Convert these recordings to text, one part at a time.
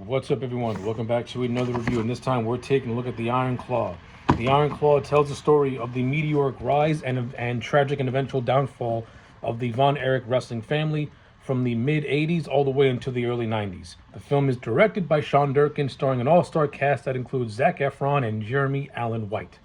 What's up, everyone? Welcome back to another review, and this time we're taking a look at the Iron Claw. The Iron Claw tells the story of the meteoric rise and tragic and eventual downfall of the Von Erich wrestling family from the mid 80s all the way into the early 90s. The film is directed by Sean Durkin, starring an all-star cast that includes Zac Efron and Jeremy Allen White.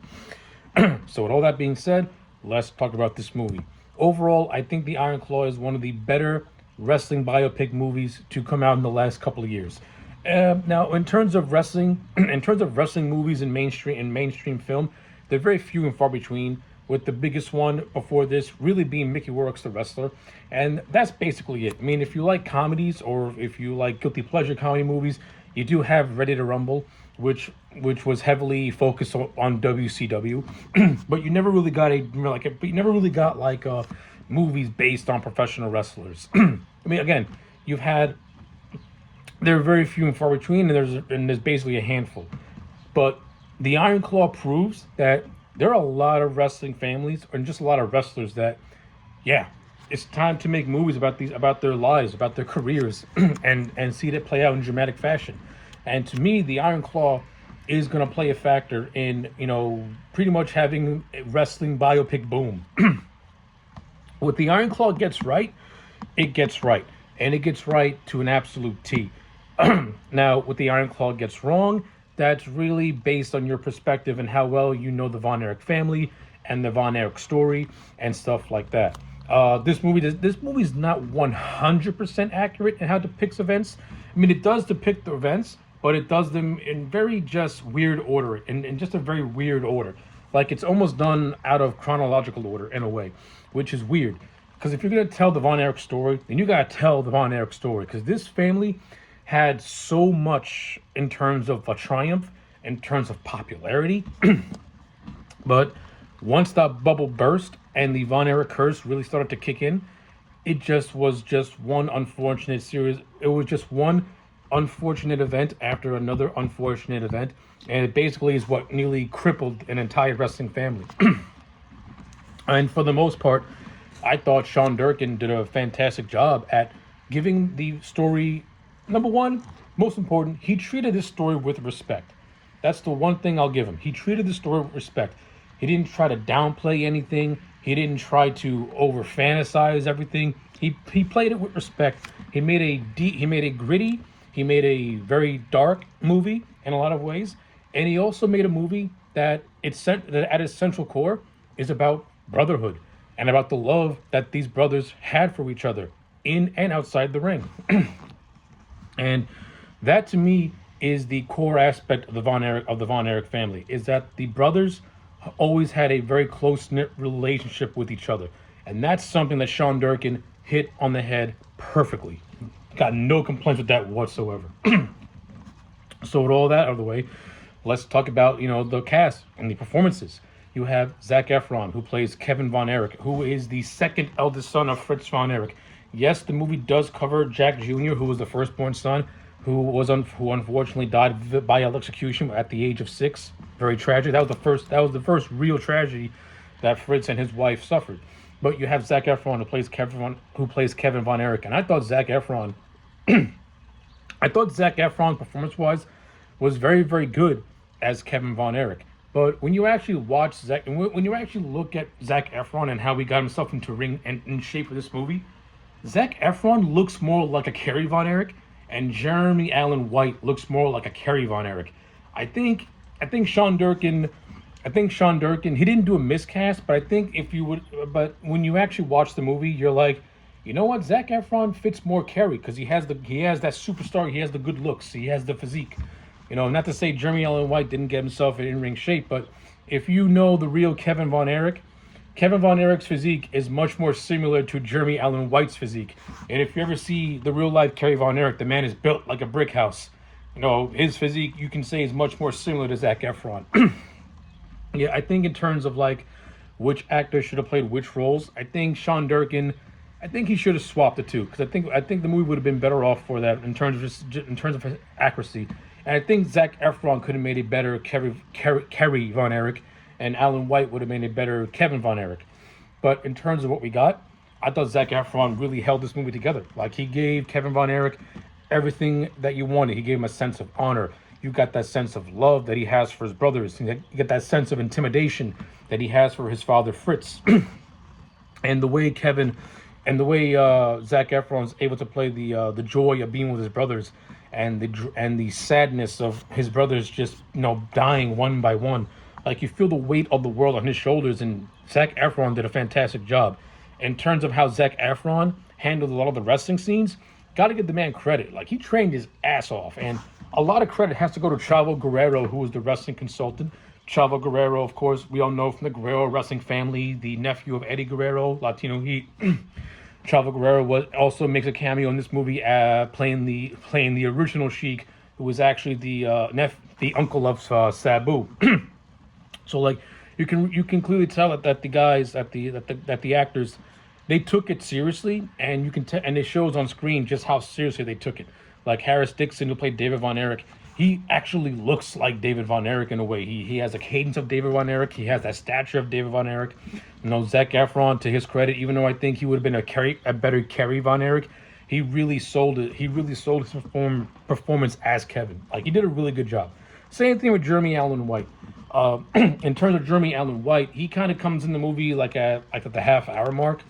So with all that being said, let's talk about this movie. Overall, I think The Iron Claw is one of the better wrestling biopic movies to come out in the last couple of years. Now, in terms of wrestling, movies in mainstream film, they're very few and far between. With the biggest one before this really being Mickey Rourke's The Wrestler, and that's basically it. I mean, if you like comedies or if you like guilty pleasure comedy movies, you do have Ready to Rumble, which was heavily focused on WCW, but you never really got movies based on professional wrestlers. I mean, again, you've had they're very few and far between, and there's basically a handful. But the Iron Claw proves that there are a lot of wrestling families and just a lot of wrestlers that, yeah, it's time to make movies about their lives, about their careers, and see it play out in dramatic fashion. And to me, the Iron Claw is going to play a factor in pretty much having a wrestling biopic boom. What the Iron Claw gets right, it gets right, and it gets right to an absolute T. Now, what the Iron Claw gets wrong, that's really based on your perspective and how well you know the Von Erich family and the Von Erich story and stuff like that. This movie is not 100% accurate in how it depicts events. I mean, it does depict the events, but it does them in very just weird order, in just a very weird order. Like it's almost done out of chronological order in a way, which is weird. Because if you're going to tell the Von Erich story, then you got to tell the Von Erich story. Because this family had so much in terms of a triumph, in terms of popularity. But once that bubble burst and the Von Erich curse really started to kick in, it was just one unfortunate series. It was just one unfortunate event after another unfortunate event. And it basically is what nearly crippled an entire wrestling family. And for the most part, I thought Sean Durkin did a fantastic job at giving the story. Number one, most important, he treated this story with respect. That's the one thing I'll give him. He treated the story with respect. He didn't try to downplay anything. He didn't try to over fantasize everything. He played it with respect. He made a gritty, he made a very dark movie in a lot of ways, and he also made a movie that at its central core is about brotherhood and about the love that these brothers had for each other in and outside the ring. And that to me is the core aspect of the Von Erich family, is that the brothers always had a very close-knit relationship with each other. And that's something that Sean Durkin hit on the head perfectly. Got no complaints with that whatsoever. So with all that out of the way, let's talk about, the cast and the performances. You have Zac Efron, who plays Kevin Von Erich, who is the second eldest son of Fritz Von Erich. Yes, the movie does cover Jack Jr., who was the firstborn son, who unfortunately died by execution at the age of 6. Very tragic. That was the first real tragedy that Fritz and his wife suffered. But you have Zac Efron, who plays Kevin Von Erich, and I thought Zac Efron performance-wise was very, very good as Kevin Von Erich. But when you actually watch when you actually look at Zac Efron and how he got himself into ring and in shape for this movie, Zac Efron looks more like a Kerry Von Erich, and Jeremy Allen White looks more like a Kerry Von Erich. I think Sean Durkin, he didn't do a miscast, but I think but when you actually watch the movie, you're like, you know what, Zac Efron fits more Kerry because he has that superstar, he has the good looks, he has the physique. Not to say Jeremy Allen White didn't get himself in ring shape, but if you know the real Kevin Von Erich's physique is much more similar to Jeremy Allen White's physique. And if you ever see the real life Kerry Von Erich, the man is built like a brick house. His physique, you can say, is much more similar to Zac Efron. Yeah, I think in terms of which actor should have played which roles, I think Sean Durkin, he should have swapped the two, because I think the movie would have been better off for that in terms of accuracy. And I think Zac Efron could have made a better Kerry Von Erich, and Alan White would have made a better Kevin Von Erich. But in terms of what we got, I thought Zac Efron really held this movie together. He gave Kevin Von Erich everything that you wanted. He gave him a sense of honor. You got that sense of love that he has for his brothers. You get that sense of intimidation that he has for his father Fritz. And the way Kevin and the way Zac Efron's able to play the joy of being with his brothers, and the sadness of his brothers just dying one by one. Like, you feel the weight of the world on his shoulders, and Zac Efron did a fantastic job in terms of how Zac Efron handled a lot of the wrestling scenes. Got to give the man credit. Like, he trained his ass off, and a lot of credit has to go to Chavo Guerrero, who was the wrestling consultant. Chavo Guerrero, of course, we all know from the Guerrero wrestling family, the nephew of Eddie Guerrero, Latino Heat. Chavo Guerrero also makes a cameo in this movie, playing the original Sheik, who was actually the uncle of Sabu. So, like, you can clearly tell that the guys, that the actors, they took it seriously, and you can and it shows on screen just how seriously they took it. Like Harris Dixon, who played David Von Erich, he actually looks like David Von Erich in a way. He has a cadence of David Von Erich. He has that stature of David Von Erich. Zac Efron, to his credit, even though I think he would have been a better Kerry Von Erich, he really sold it. He really sold his performance as Kevin. Like, he did a really good job. Same thing with Jeremy Allen White. In terms of Jeremy Allen White, he kind of comes in the movie like at the half-hour mark.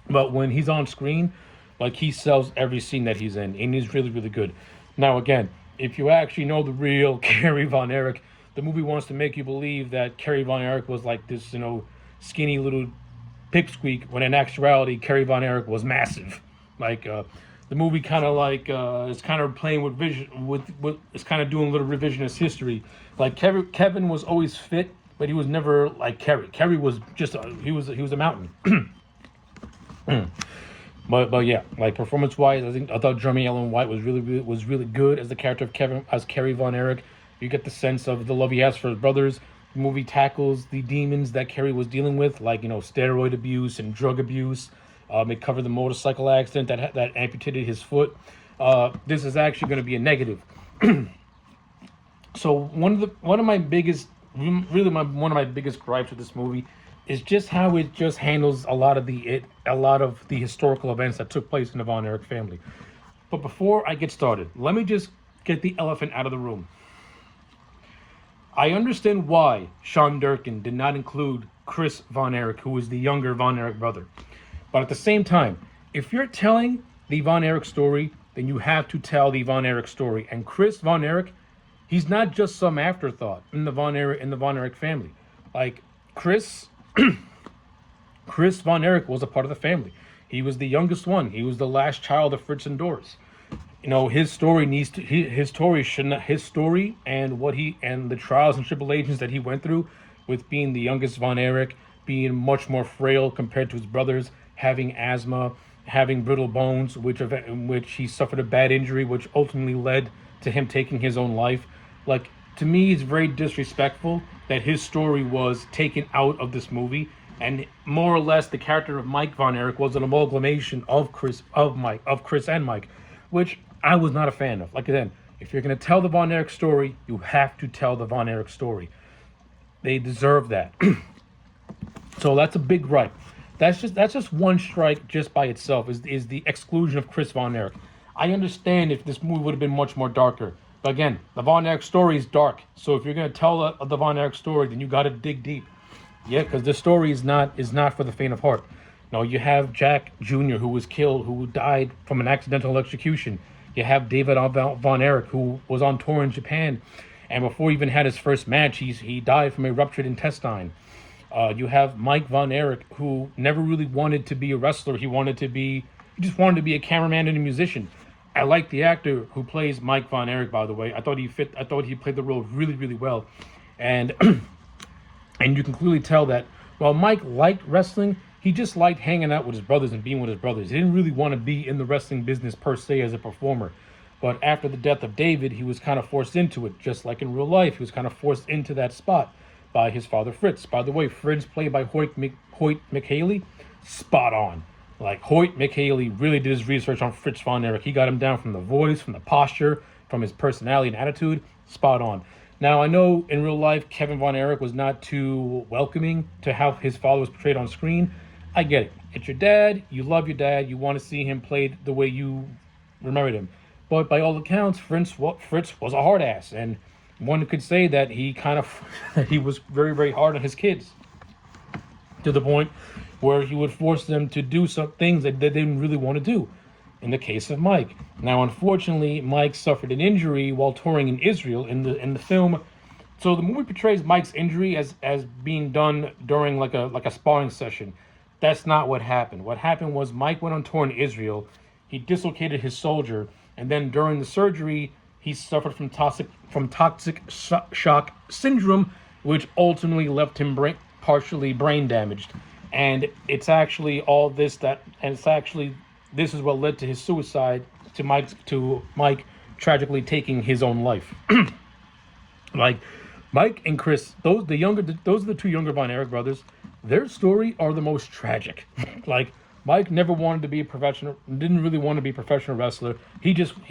But when he's on screen, like, he sells every scene that he's in, and he's really, really good. Now, again, if you actually know the real Kerry Von Erich, the movie wants to make you believe that Kerry Von Erich was like this, skinny little pipsqueak, when in actuality, Kerry Von Erich was massive. Like, the movie kind of like is kind of playing with it's kind of doing a little revisionist history. Like, Kevin was always fit, but he was never like Kerry. Kerry was just he was a mountain. But yeah, like, performance wise, I thought Jeremy Allen White was really good as the character of Kerry Von Erich. You get the sense of the love he has for his brothers. The movie tackles the demons that Kerry was dealing with, like, steroid abuse and drug abuse. It covered the motorcycle accident that amputated his foot. This is actually going to be a negative. So one of my biggest gripes with this movie is just how it just handles a lot of the historical events that took place in the Von Erich family. But before I get started, let me just get the elephant out of the room. I understand why Sean Durkin did not include Chris Von Erich, who was the younger Von Erich brother. But at the same time, if you're telling the Von Erich story, then you have to tell the Von Erich story. And Chris Von Erich, he's not just some afterthought in the Von Erich family. Like, Chris Von Erich was a part of the family. He was the youngest one. He was the last child of Fritz and Doris. His story and the trials and tribulations that he went through with being the youngest Von Erich, being much more frail compared to his brothers, having asthma, having brittle bones, in which he suffered a bad injury, which ultimately led to him taking his own life. Like, to me, it's very disrespectful that his story was taken out of this movie, and more or less the character of Mike Von Erich was an amalgamation of Chris and Mike, which I was not a fan of. Like, again, if you're going to tell the Von Erich story, you have to tell the Von Erich story. They deserve that. So that's a big gripe. That's just one strike just by itself, is the exclusion of Chris Von Erich. I understand if this movie would have been much more darker. But again, the Von Erich story is dark. So if you're going to tell the Von Erich story, then you got to dig deep. Yeah, because the story is not for the faint of heart. No, you have Jack Jr., who was killed, who died from an accidental execution. You have David Von Erich, who was on tour in Japan, and before he even had his first match, he died from a ruptured intestine. You have Mike Von Erich, who never really wanted to be a wrestler. He just wanted to be a cameraman and a musician. I like the actor who plays Mike Von Erich, by the way. I thought he played the role really, really well. And and you can clearly tell that while Mike liked wrestling, he just liked hanging out with his brothers and being with his brothers. He didn't really want to be in the wrestling business per se as a performer. But after the death of David, he was kind of forced into it. Just like in real life, he was kind of forced into that spot by his father, Fritz. By the way, Fritz, played by Hoyt McHaley, spot on. Like, Hoyt McHaley really did his research on Fritz Von Erich. He got him down from the voice, from the posture, from his personality and attitude. Spot on. Now, I know in real life, Kevin Von Erich was not too welcoming to how his father was portrayed on screen. I get it. It's your dad. You love your dad. You want to see him played the way you remembered him. But by all accounts, Fritz was a hard ass, and one could say that he kind of that he was very, very hard on his kids, to the point where he would force them to do some things that they didn't really want to do. In the case of Mike, now unfortunately, Mike suffered an injury while touring in Israel in the film. So the movie portrays Mike's injury as being done during like a sparring session. That's not what happened. What happened was Mike went on tour in Israel. He dislocated his shoulder, and then during the surgery, he suffered from toxic shock syndrome, which ultimately left him partially brain damaged. And it's actually all this this is what led to his suicide, to Mike tragically taking his own life. Like Mike and Chris, those are the two younger Von Erich brothers. Their story are the most tragic. Like Mike never wanted to be a professional, didn't really want to be a professional wrestler. He wouldn't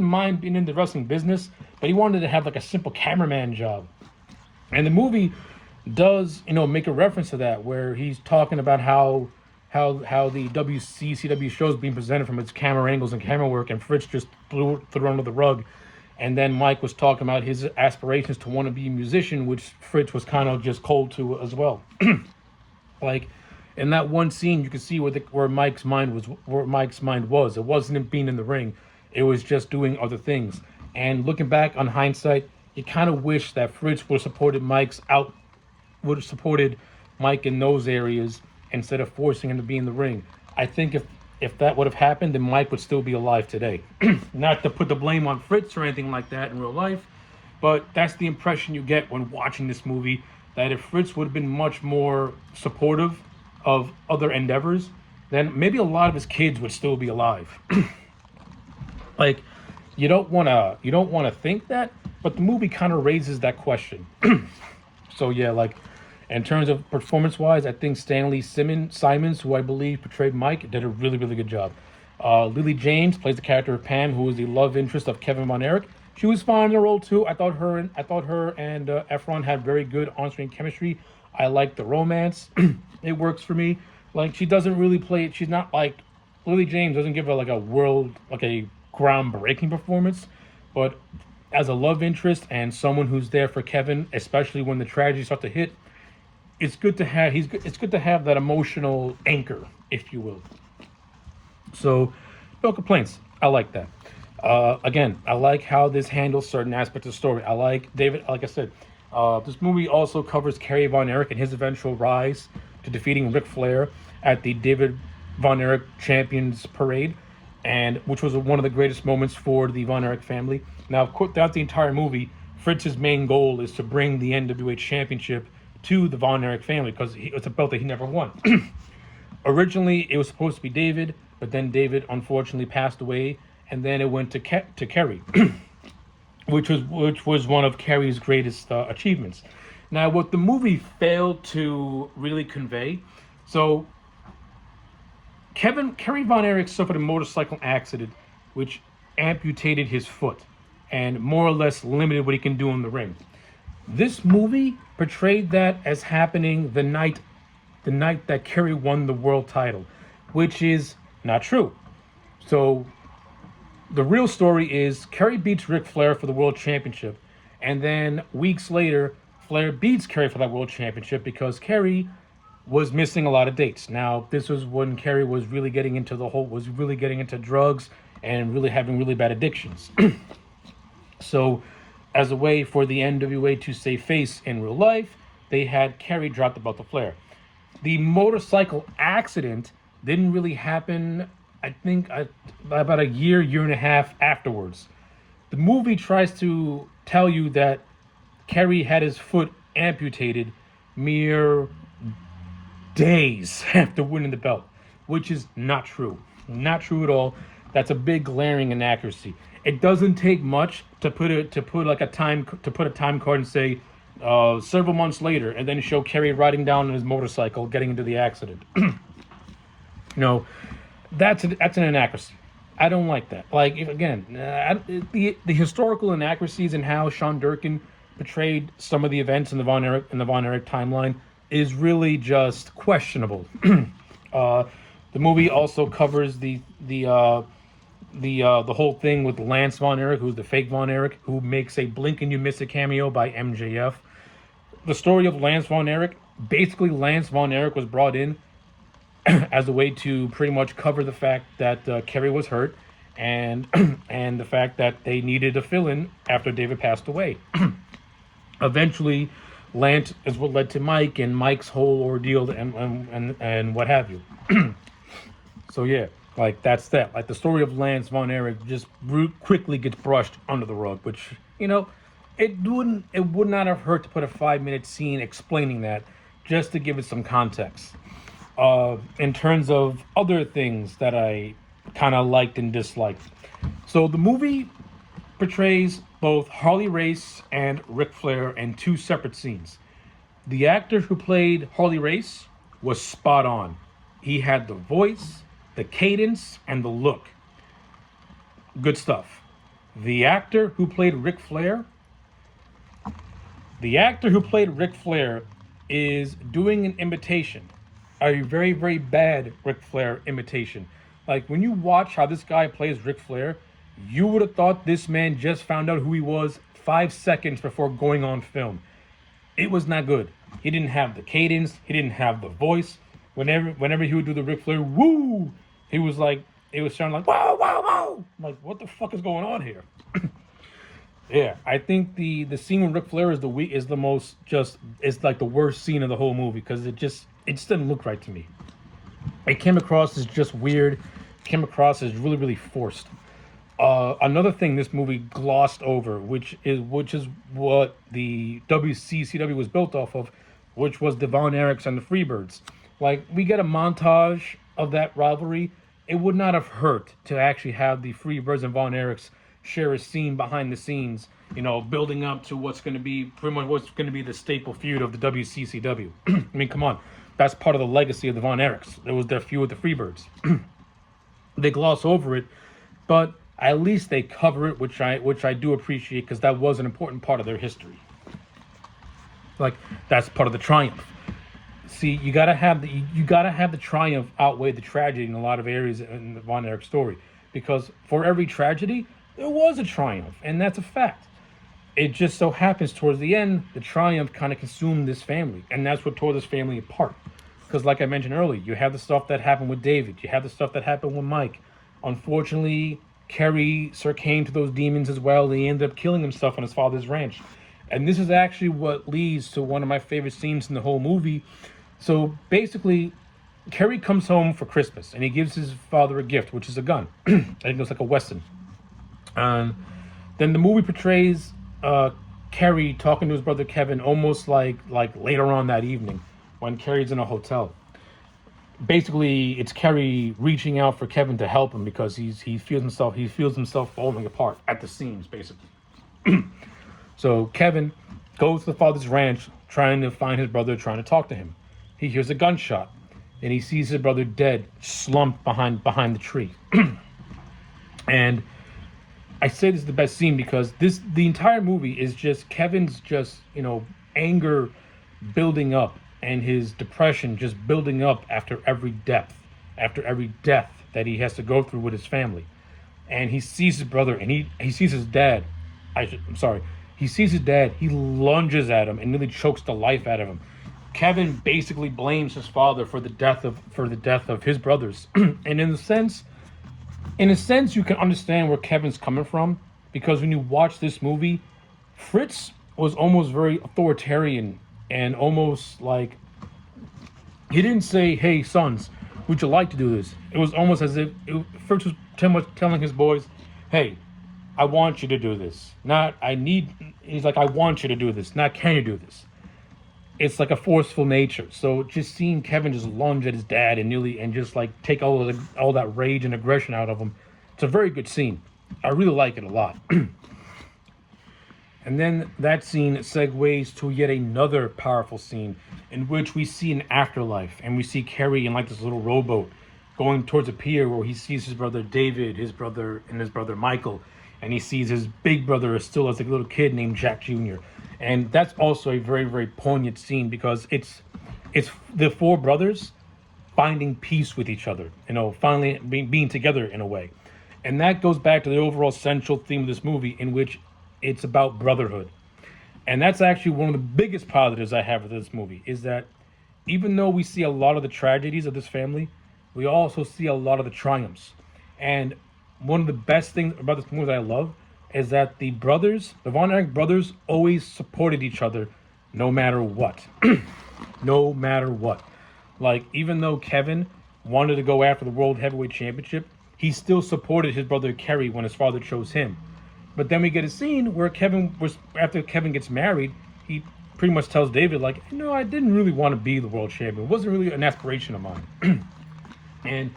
mind being in the wrestling business, but he wanted to have like a simple cameraman job. And the movie does, make a reference to that, where he's talking about how the WCCW show is being presented from its camera angles and camera work, and Fritz just threw it under the rug. And then Mike was talking about his aspirations to want to be a musician, which Fritz was kind of just cold to as well. Like in that one scene, you can see where Mike's mind was. It wasn't him being in the ring; it was just doing other things. And looking back on hindsight, you kind of wish that Fritz would have supported Mike in those areas instead of forcing him to be in the ring. I think if that would have happened, then Mike would still be alive today. Not to put the blame on Fritz or anything like that in real life, but that's the impression you get when watching this movie, that if Fritz would have been much more supportive of other endeavors, then maybe a lot of his kids would still be alive. Like, you don't want to think that, but the movie kind of raises that question. So yeah, like, in terms of performance-wise, I think Stanley Simons, who I believe portrayed Mike, did a really, really good job. Lily James plays the character of Pam, who is the love interest of Kevin Von Erich. She was fine in the role too. I thought her and Efron had very good on-screen chemistry. I like the romance. It works for me. Like, she doesn't really play. She's not like Lily James doesn't give her like a groundbreaking performance, but as a love interest and someone who's there for Kevin, especially when the tragedy starts to hit, it's good to have that emotional anchor, if you will. So, no complaints. I like that. Again, I like how this handles certain aspects of the story. I like David. Like I said, this movie also covers Kerry Von Erich and his eventual rise to defeating Ric Flair at the David Von Erich Champions Parade, and which was one of the greatest moments for the Von Erich family. Now, throughout the entire movie, Fritz's main goal is to bring the NWA Championship to the Von Erich family, because it's a belt that he never won. Originally, it was supposed to be David, but then David unfortunately passed away, and then it went to Kerry, which was one of Kerry's greatest achievements. Now, what the movie failed to really convey, so Kerry Von Erich suffered a motorcycle accident which amputated his foot and more or less limited what he can do in the ring. This movie portrayed that as happening the night that Kerry won the world title, which is not true. So the real story is Kerry beats Ric Flair for the world championship, and then weeks later, Flair beats Kerry for that world championship because Kerry was missing a lot of dates. Now, this was when Kerry was really getting into drugs and really having really bad addictions. So, as a way for the NWA to save face in real life, they had Kerry drop the belt to Flair. The motorcycle accident didn't really happen, I think, about a year and a half afterwards. The movie tries to tell you that Kerry had his foot amputated mere days after winning the belt, which is not true. Not true at all. That's a big glaring inaccuracy. It doesn't take much to put a time card and say several months later, and then show Kerry riding down on his motorcycle getting into the accident. That's an inaccuracy. I don't like that. Like, the historical inaccuracies in how Sean Durkin portrayed some of the events in the Von Erich timeline is really just questionable. The movie also covers the the whole thing with Lance Von Erich, who's the fake Von Erich, who makes a blink and you miss a cameo by MJF. The story of Lance Von Erich, basically Lance Von Erich was brought in as a way to pretty much cover the fact that Kerry was hurt, and and the fact that they needed a fill-in after David passed away. Eventually, Lance is what led to Mike and Mike's whole ordeal and what have you. So yeah, like that's that. Like the story of Lance Von Erich just quickly gets brushed under the rug, which it would not have hurt to put a 5-minute scene explaining that, just to give it some context. In terms of other things that I kind of liked and disliked, so the movie portrays both Harley Race and Ric Flair in two separate scenes. The actor who played Harley Race was spot on. He had the voice, the cadence, and the look. Good stuff. The actor who played Ric Flair, is doing an imitation, a very, very bad Ric Flair imitation. Like when you watch how this guy plays Ric Flair, you would have thought this man just found out who he was 5 seconds before going on film. It was not good. He didn't have the cadence. He didn't have the voice. Whenever he would do the Ric Flair, woo, it was sounding like, whoa, whoa, whoa. I'm like, what the fuck is going on here? Yeah, I think the scene with Ric Flair is it's like the worst scene of the whole movie, because it just didn't look right to me. It came across as just weird. It came across as really, really forced. Another thing this movie glossed over, which is what the WCCW was built off of, which was the Von Erichs and the Freebirds. Like, we get a montage of that rivalry. It would not have hurt to actually have the Freebirds and Von Erichs share a scene behind the scenes, building up to what's going to be the staple feud of the WCCW. I mean, come on. That's part of the legacy of the Von Erichs. It was their feud with the Freebirds. They gloss over it, but at least they cover it, which I do appreciate, because that was an important part of their history. Like, that's part of the triumph. See, you gotta have the triumph outweigh the tragedy in a lot of areas in the Von Erich story, because for every tragedy there was a triumph, and that's a fact. It just so happens towards the end, the triumph kind of consumed this family, and that's what tore this family apart. Because like I mentioned earlier, you have the stuff that happened with David, you have the stuff that happened with Mike. Unfortunately, Kerry succumbed to those demons as well. He ended up killing himself on his father's ranch. And this is actually what leads to one of my favorite scenes in the whole movie. So basically, Kerry comes home for Christmas and he gives his father a gift, which is a gun. I think it was like a Wesson. And then the movie portrays Kerry talking to his brother Kevin almost like later on that evening when Kerry's in a hotel. Basically, it's Kerry reaching out for Kevin to help him because he feels himself falling apart at the seams, basically. So Kevin goes to the father's ranch trying to find his brother, trying to talk to him. He hears a gunshot and he sees his brother dead, slumped behind the tree. And I say this is the best scene because the entire movie is just Kevin's anger building up, and his depression just building up after every death that he has to go through with his family. And he sees his brother and he sees his dad. He sees his dad, he lunges at him and nearly chokes the life out of him. Kevin basically blames his father for the death of his brothers. And in a sense, you can understand where Kevin's coming from, because when you watch this movie, Fritz was almost very authoritarian and almost like he didn't say, "Hey sons, would you like to do this?" It was almost as if Fritz was telling his boys, "Hey, I want you to do this. He's like, I want you to do this, not can you do this." It's like a forceful nature. So just seeing Kevin just lunge at his dad and just like take all that rage and aggression out of him, it's a very good scene. I really like it a lot. And then that scene segues to yet another powerful scene in which we see an afterlife, and we see Kerry in like this little rowboat going towards a pier where he sees his brother David, his brother Michael, and he sees his big brother still as a little kid named Jack Jr. And that's also a very, very poignant scene because it's the four brothers finding peace with each other, finally being together in a way. And that goes back to the overall central theme of this movie, in which it's about brotherhood. And that's actually one of the biggest positives I have with this movie, is that even though we see a lot of the tragedies of this family, we also see a lot of the triumphs. And one of the best things about this movie that I love is that the brothers, the Von Erich brothers, always supported each other no matter what. No matter what. Like, even though Kevin wanted to go after the World Heavyweight Championship, he still supported his brother Kerry when his father chose him. But then we get a scene where after Kevin gets married, he pretty much tells David, like, I didn't really want to be the world champion. It wasn't really an aspiration of mine. And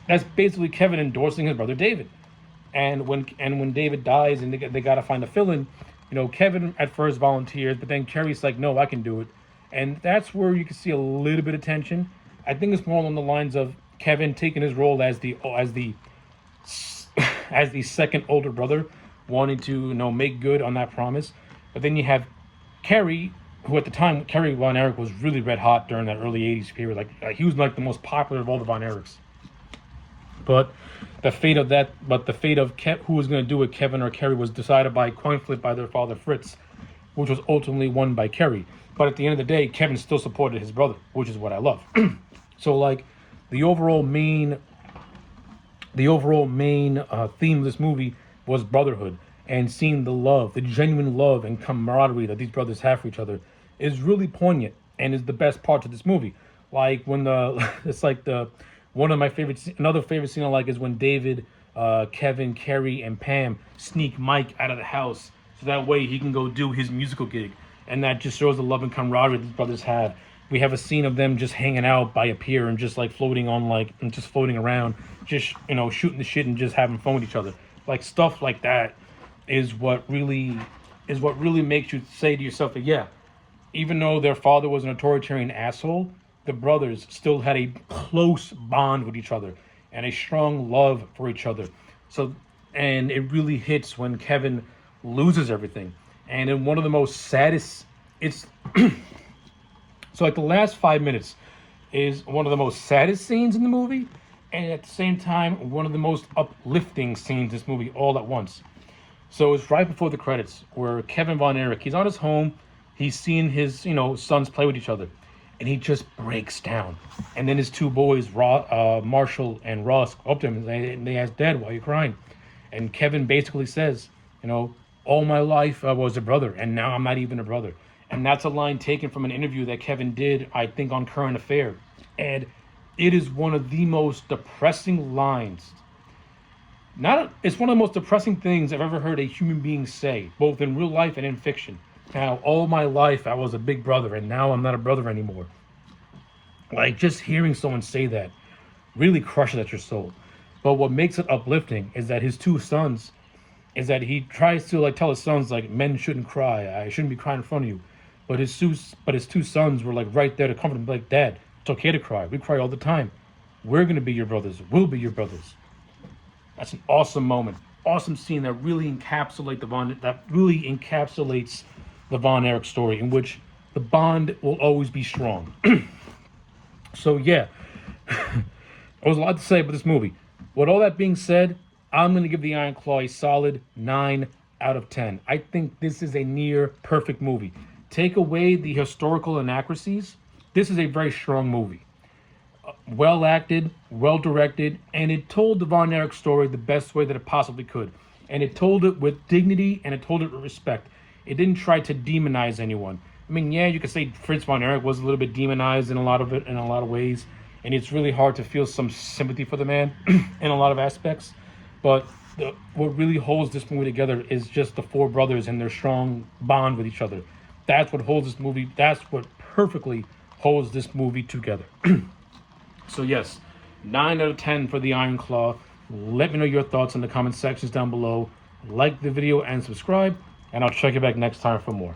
that's basically Kevin endorsing his brother David. And when David dies and they got to find a fill-in, Kevin at first volunteers, but then Kerry's like, no, I can do it. And that's where you can see a little bit of tension. I think it's more along the lines of Kevin taking his role as the second older brother, wanting to make good on that promise. But then you have Kerry, who at the time, Kerry Von Erich was really red hot during that early 80s period. Like he was like the most popular of all the Von Erichs. But the fate of who was going to do it, Kevin or Kerry, was decided by coin flip by their father Fritz, which was ultimately won by Kerry. But at the end of the day, Kevin still supported his brother, which is what I love. So like the overall main theme of this movie was brotherhood, and seeing the genuine love and camaraderie that these brothers have for each other is really poignant and is the best part of this movie. Like when another favorite scene I like is when David, Kevin, Kerry, and Pam sneak Mike out of the house so that way he can go do his musical gig. And that just shows the love and camaraderie these brothers have. We have a scene of them just hanging out by a pier and just like floating around, just shooting the shit and just having fun with each other. Like stuff like that is what really makes you say to yourself that even though their father was an authoritarian asshole, the brothers still had a close bond with each other and a strong love for each other. And it really hits when Kevin loses everything. And in one of the most saddest, so like the last 5 minutes is one of the most saddest scenes in the movie, and at the same time, one of the most uplifting scenes in this movie all at once. So it's right before the credits where Kevin Von Erich, he's on his home, he's seeing his, sons play with each other, and he just breaks down. And then his two boys, Marshall and Ross, go up to him and they ask, Dad, why are you crying? And Kevin basically says, all my life I was a brother, and now I'm not even a brother. And that's a line taken from an interview that Kevin did, I think, on Current Affair. And it is one of the most depressing lines. It's one of the most depressing things I've ever heard a human being say, both in real life and in fiction. Now, all my life I was a big brother, and now I'm not a brother anymore. Like, just hearing someone say that really crushes at your soul. But what makes it uplifting is that his two sons, is that he tries to tell his sons men shouldn't cry. I shouldn't be crying in front of you. But his two sons were right there to comfort him, like, Dad, it's okay to cry. We cry all the time. We're gonna be your brothers. We'll be your brothers. That's an awesome moment, awesome scene that really encapsulates the Von Erich story, in which the bond will always be strong. So yeah, there was a lot to say about this movie. With all that being said, I'm going to give The Iron Claw a solid 9 out of 10. I think this is a near perfect movie. Take away the historical inaccuracies, this is a very strong movie. Well acted, well directed, and it told the Von Erich story the best way that it possibly could. And it told it with dignity, and it told it with respect. It didn't try to demonize anyone. I mean, yeah, you could say Fritz Von Erich was a little bit demonized in a lot of ways, and it's really hard to feel some sympathy for the man in a lot of aspects. But what really holds this movie together is just the four brothers and their strong bond with each other. That's what holds this movie. That's what perfectly holds this movie together. So yes, 9 out of 10 for The Iron Claw. Let me know your thoughts in the comment sections down below. Like the video and subscribe, and I'll check you back next time for more.